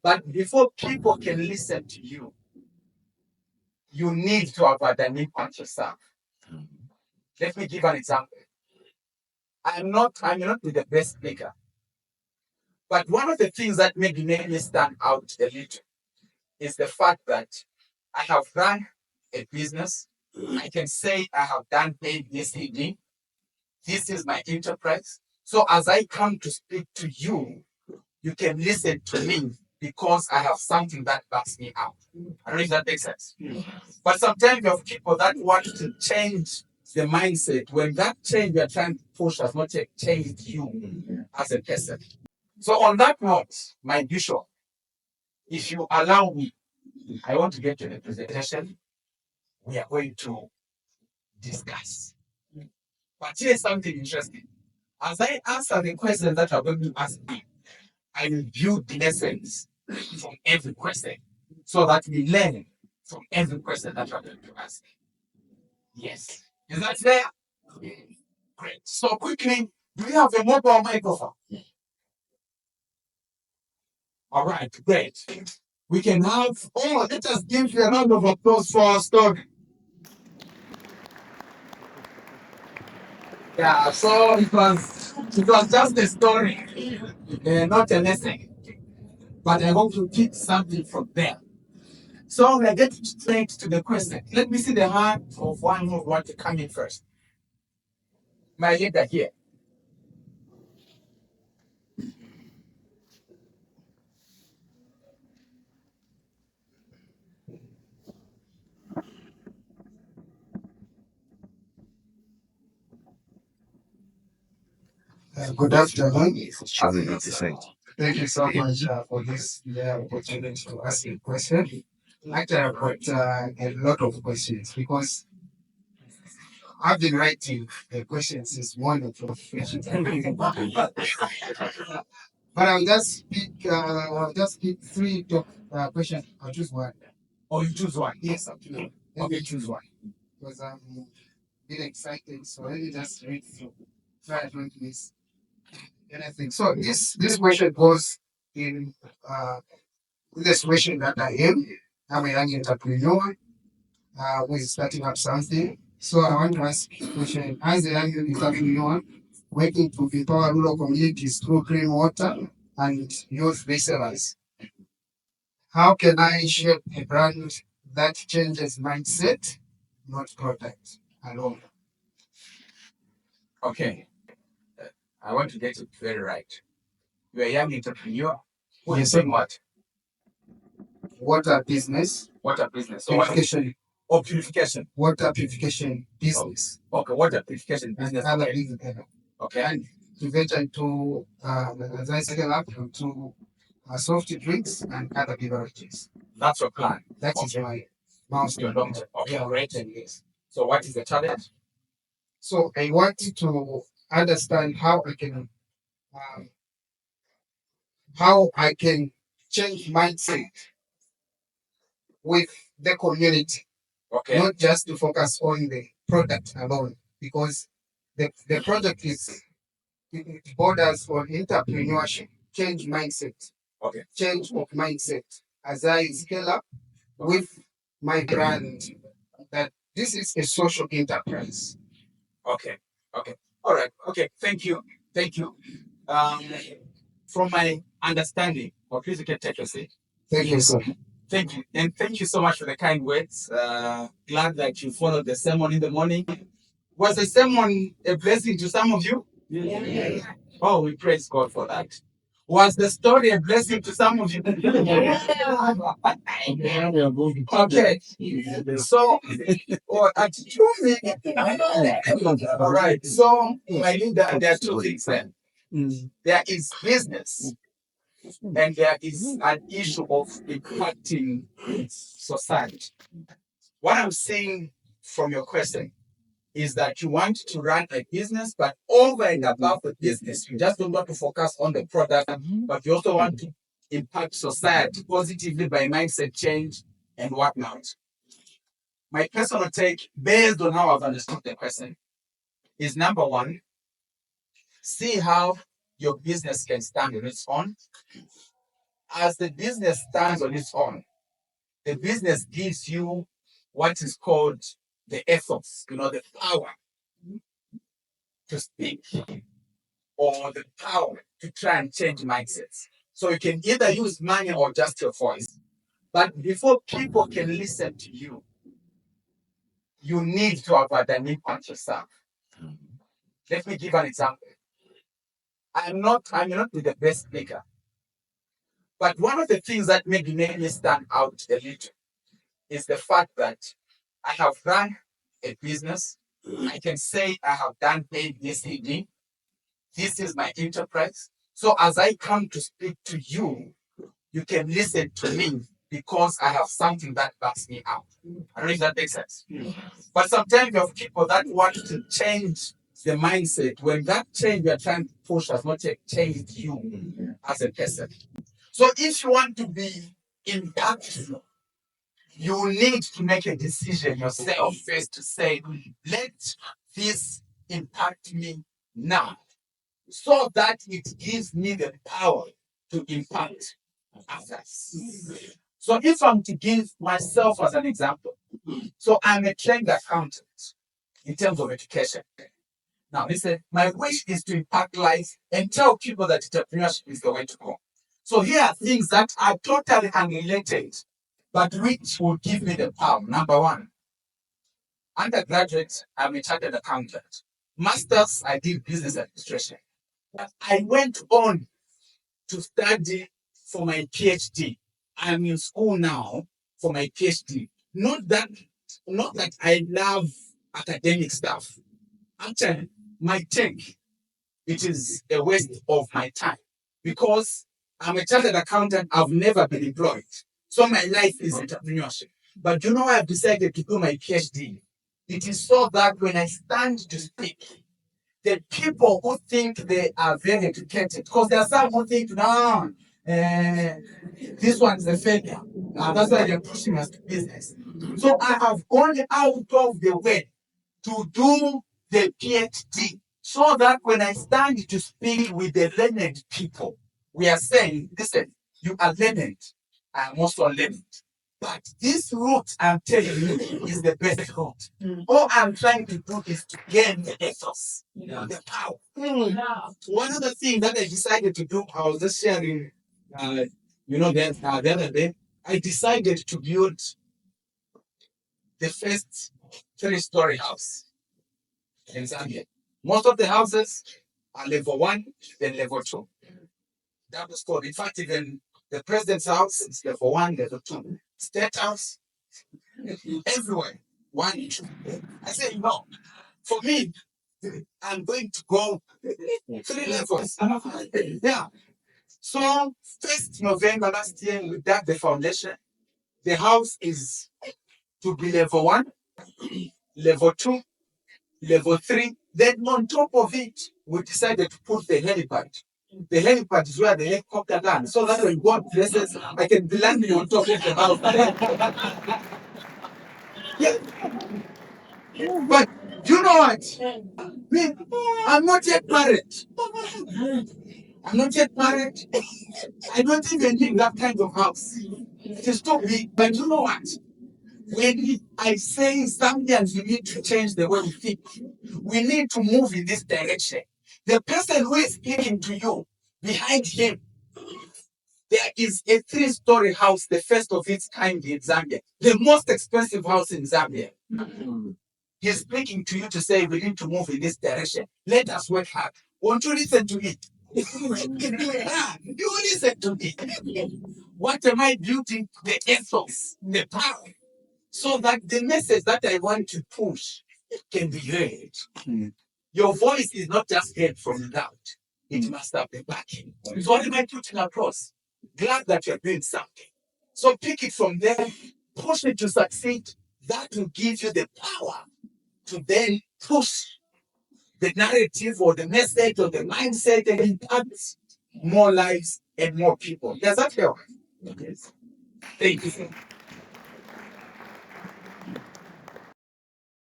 But before people can listen to you, you need to have a dynamic on yourself. Let me give an example. I may not be the best speaker, but one of the things that made me stand out a little is the fact that I have run a business. I can say I have done ABCD. This is my enterprise. So as I come to speak to you, you can listen to me because I have something that backs me up. I don't know if that makes sense. But sometimes you have people that want to change the mindset. When that change you're trying to push has not yet changed you as a person. So on that note, my bishop, if you allow me, I want to get to the presentation. We are going to discuss. But here's something interesting. As I answer the questions that are going to ask me, I will build lessons from every question so that we learn from every question that you're going to ask. Yes. Is that fair? Great. So quickly, do we have a mobile microphone? All right, great. We can have, let us give you a round of applause for our story. Yeah, so it was just a story, not a lesson. But I hope you pick something from there. So we are getting straight to the question. Let me see the hand of one who want to come in first. My leader here. Good afternoon. Thank you so much for this opportunity to ask a question. Actually, I've got a lot of questions because I've been writing the questions since morning for questions. But I'll just pick three top questions. I'll choose one. Oh, you choose one. Yes, absolutely. Let Okay, me choose one because I'm been excited. So let me just read through. Try to don't miss anything. So this question goes in the situation that I am. I'm a young entrepreneur who is starting up something. So I want to ask a question. As a young entrepreneur, working to empower rural communities through clean water and youth resellers, how can I shape a brand that changes mindset, not product alone? Okay. I want to get it very right. You're a young entrepreneur who is Yes, doing what? Water business, Water business. So what? purification, Purification. water purification business, Okay, water purification and business. other Okay. business. Okay. And to venture into, as I scale up to soft drinks and other beverages. That's your plan. That is Okay. my Your milestone. long term. Okay, Yeah, great. 10 years. So what is the challenge? So I want to understand um, how I can change mindset with the community, Okay. not just to focus on the product alone, because the product it borders on entrepreneurship, change mindset, Okay. change of mindset as I scale up with my brand. That this is a social enterprise. Okay. Okay. All right. Okay. Thank you. Thank you. Um, from my understanding, please you can take your seat. Thank you, sir. Thank you. And thank you so much for the kind words. Glad that you followed the sermon in the morning. Was the sermon a blessing to some of you? Yeah. Oh, we praise God for that. Was the story a blessing to some of you? Okay. So, all right. So, my leader, there are two things there. There is business and there is an issue of impacting society. What I'm seeing from your question is that you want to run a business, but over and above the business, you just don't want to focus on the product, but you also want to impact society positively by mindset change and whatnot. My personal take, based on how I've understood the question, is number one, see how your business can stand on its own. As the business stands on its own, the business gives you what is called the ethos, the power to speak or the power to try and change mindsets. So you can either use money or just your voice. But before people can listen to you, you need to have a dynamic on yourself. Let me give an example. I may not be the best speaker, but one of the things that maybe made me stand out a little is the fact that I have run a business. I can say I have done ABCD. This is my enterprise. So as I come to speak to you, you can listen to me because I have something that backs me up. I don't know if that makes sense. But sometimes you have people that want to change the mindset when that change you're trying to push has not yet changed you as a person. So if you want to be impactful, you need to make a decision yourself first to say, let this impact me now, so that it gives me the power to impact others. So if I'm to give myself as an example, so I'm a trained accountant in terms of education. Now, listen, my wish is to impact lives and tell people that entrepreneurship is the way to go. So here are things that are totally unrelated, but which will give me the power. Number one, undergraduate, I'm a chartered accountant. Masters, I did business administration. But I went on to study for my PhD. I'm in school now for my PhD. Not that I love academic stuff. Actually, my take, it is a waste of my time because I'm a chartered accountant. I've never been employed. So my life is entrepreneurship. But you know why I've decided to do my PhD? It is so that when I stand to speak, the people who think they are very educated, because there are some who think, no, this one's a failure. That's why they're pushing us to business. So I have gone out of the way to do the PhD so that when I stand to speak with the learned people, we are saying, listen, you are learned, I am also learned. But this route I'm telling you is the best route. All I'm trying to do is to gain the ethos, the power. One of the things that I decided to do, I was just sharing, the other day, I decided to build the first three-story house in Zambia. Most of the houses are level one, then level two. That was called. In fact, even the president's house is level one, level two. State house, everywhere. One, two. I said, no. For me, I'm going to go three levels. Yeah. So, 1st November last year, we dug the foundation. The house is to be level one, level two, level three. Then on top of it, we decided to put the helipad. The helipad is where the helicopter lands. So that when God blesses, I can be landing on top of the house. Yeah. But you know what? Me, I'm not yet married. I'm not yet married. I don't even need that kind of house. It is too big. But you know what? When I say Zambians, we need to change the way we think. We need to move in this direction. The person who is speaking to you, behind him, there is a three-story house, the first of its kind in Zambia, the most expensive house in Zambia. He's speaking to you to say we need to move in this direction. Let us work hard. Won't you listen to it? You listen to it. What am I building? The ethos, the power, so that the message that I want to push can be heard. Your voice is not just heard from without. It must have the backing. So what am I putting across? Glad that you're doing something. So pick it from there, push it to succeed. That will give you the power to then push the narrative or the message or the mindset and impact more lives and more people. Does that help? Yes. Thank you.